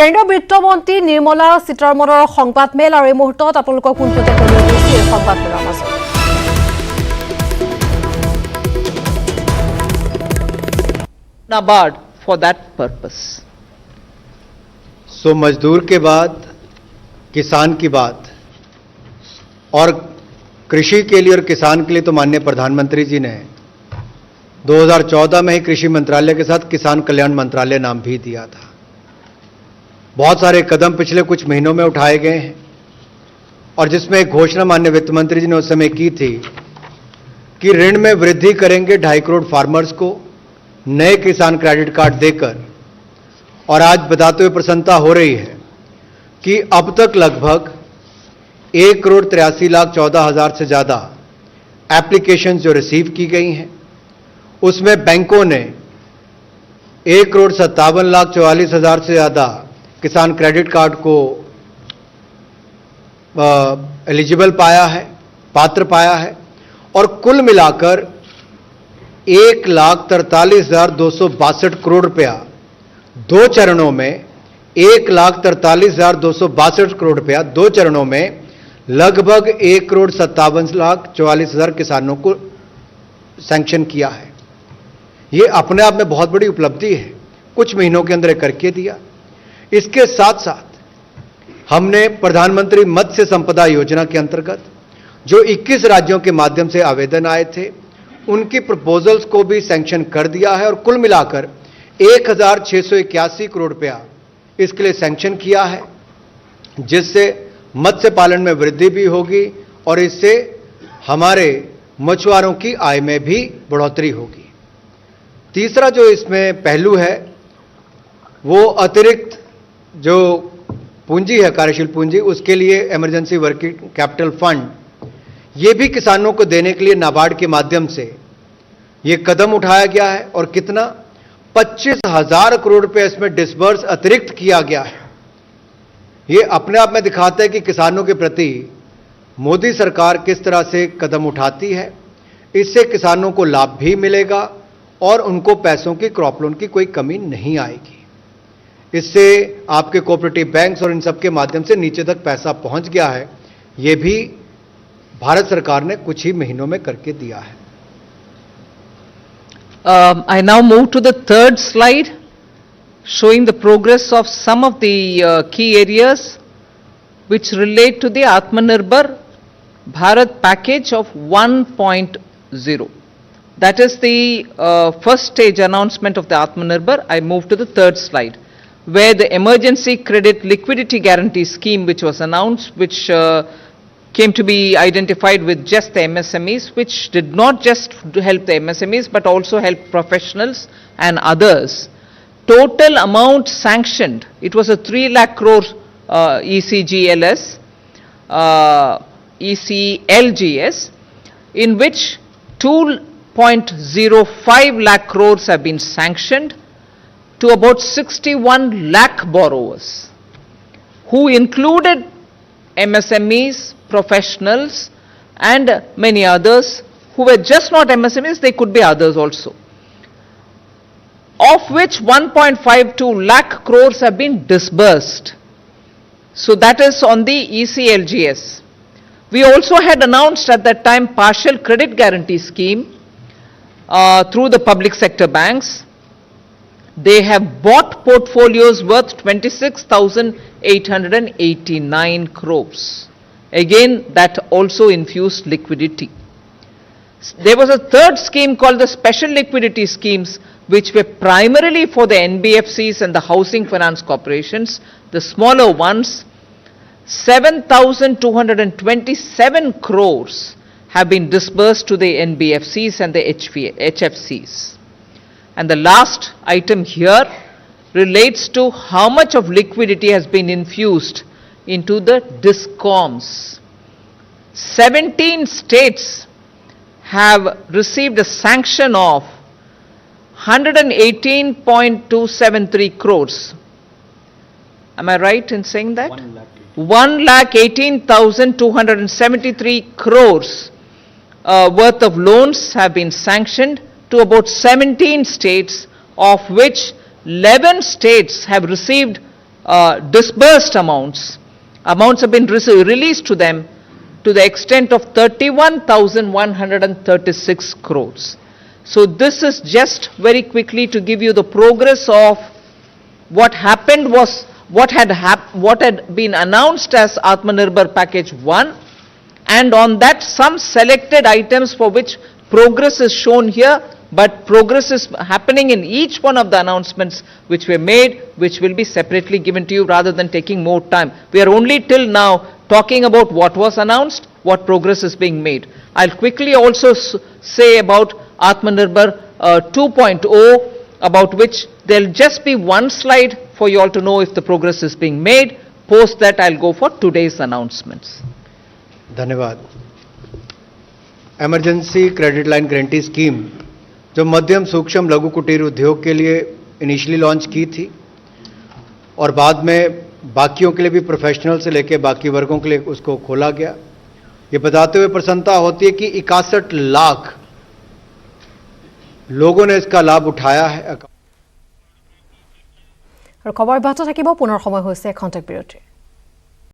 কেন্দ্ৰীয় বিত্তমন্ত্ৰী নিৰ্মলা সীতাৰমণৰ সংবাদমেল আৰু এই মুহূৰ্তত আপোনালোকক পোনপটীয়া কৰি দিছে এই সংবাদমেলৰ মাজত। NABARD for that purpose. सो मजदूर के बाद किसान की बात और कृषि के लिए और किसान के लिए तो माननीय प्रधानमंत्री जी ने 2014 में ही कृषि मंत्रालय के साथ किसान कल्याण मंत्रालय नाम भी दिया था। बहुत सारे कदम पिछले कुछ महीनों में उठाए गए हैं और जिसमें एक घोषणा माननीय वित्त मंत्री जी ने उस समय की थी कि ऋण में वृद्धि करेंगे 2.5 करोड़ फार्मर्स को नए किसान क्रेडिट कार्ड देकर। और आज बताते हुए प्रसन्नता हो रही है कि अब तक लगभग 1,83,14,000 से ज्यादा एप्लीकेशन जो रिसीव की गई हैं, उसमें बैंकों ने 1,57,44,000 से ज्यादा किसान क्रेडिट कार्ड को एलिजिबल पाया है, पात्र पाया है और कुल मिलाकर 1,43,262 करोड़ रुपया दो चरणों में 1,43,262 करोड़ रुपया दो चरणों में लगभग 1,57,44,000 किसानों को सैंक्शन किया है। ये अपने आप में बहुत बड़ी उपलब्धि है, कुछ महीनों के अंदर करके दिया। इसके साथ साथ हमने प्रधानमंत्री मत्स्य संपदा योजना के अंतर्गत जो 21 राज्यों के माध्यम से आवेदन आए थे, उनकी प्रपोजल्स को भी सैंक्शन कर दिया है और कुल मिलाकर 1,681 करोड़ रुपया इसके लिए सैंक्शन किया है, जिससे मत्स्य पालन में वृद्धि भी होगी और इससे हमारे मछुआरों की आय में भी बढ़ोतरी होगी। तीसरा जो इसमें पहलू है वो अतिरिक्त जो पूंजी है, कार्यशील पूंजी, उसके लिए इमरजेंसी वर्किंग कैपिटल फंड, ये भी किसानों को देने के लिए नाबार्ड के माध्यम से ये कदम उठाया गया है और कितना 25,000 करोड़ रुपए इसमें डिसबर्स अतिरिक्त किया गया है। ये अपने आप में दिखाता है कि किसानों के प्रति मोदी सरकार किस तरह से कदम उठाती है। इससे किसानों को लाभ भी मिलेगा और उनको पैसों की क्रॉप लोन की कोई कमी नहीं आएगी। इससे आपके कोऑपरेटिव बैंक्स और इन सब के माध्यम से नीचे तक पैसा पहुंच गया है। ये भी भारत सरकार ने कुछ ही महीनों में करके दिया है। I now move to the third slide, showing the progress of some of the key areas which relate to the Atmanirbhar Bharat package of 1.0. That is the first stage announcement of the Atmanirbhar. I move to the third slide, where the emergency credit liquidity guarantee scheme which was announced, which came to be identified with just the MSMEs, which did not just help the MSMEs but also help professionals and others. Total amount sanctioned, it was a 3 lakh crore ECLGS, in which 2.05 lakh crores have been sanctioned to about 61 lakh borrowers, who included MSMEs, professionals and many others who were just not MSMEs, they could be others also, of which 1.52 lakh crores have been disbursed. So that is on the ECLGS. We also had announced at that time partial credit guarantee scheme through the public sector banks. They have bought portfolios worth 26,889 crores. Again, that also infused liquidity. There was a third scheme called the special liquidity schemes, which were primarily for the NBFCs and the housing finance corporations, the smaller ones. 7,227 crores have been disbursed to the NBFCs and the HFCs. And the last item here relates to how much of liquidity has been infused into the DISCOMs. 17 states have received a sanction of 118.273 crores. Am I right in saying that? 1,18,273 crores worth of loans have been sanctioned to about 17 states, of which 11 states have received disbursed amounts. Amounts have been released to them to the extent of 31,136 crores. So this is just very quickly to give you the progress of what happened was what had been announced as Atmanirbhar Package 1, and on that some selected items for which progress is shown here, but progress is happening in each one of the announcements which were made, which will be separately given to you rather than taking more time. We are only till now talking about what was announced, what progress is being made. I'll quickly also say about Atmanirbhar 2.0, about which there'll just be one slide for you all to know if the progress is being made. Post that, I'll go for today's announcements. धन्यवाद। Emergency credit line guarantee scheme जो मध्यम सूक्ष्म लघु कुटीर उद्योग के लिए initially launch की थी और बाद में बाकियों के लिए भी, प्रोफेशनल से लेकर बाकी वर्गों के लिए उसको खोला गया। ये बताते हुए प्रसन्नता होती है कि 61 लाख लोगों ने इसका लाभ उठाया है। खबर बात থাকিব পুনৰ সময় হৈছে কণ্টেক্ট বিৰতি।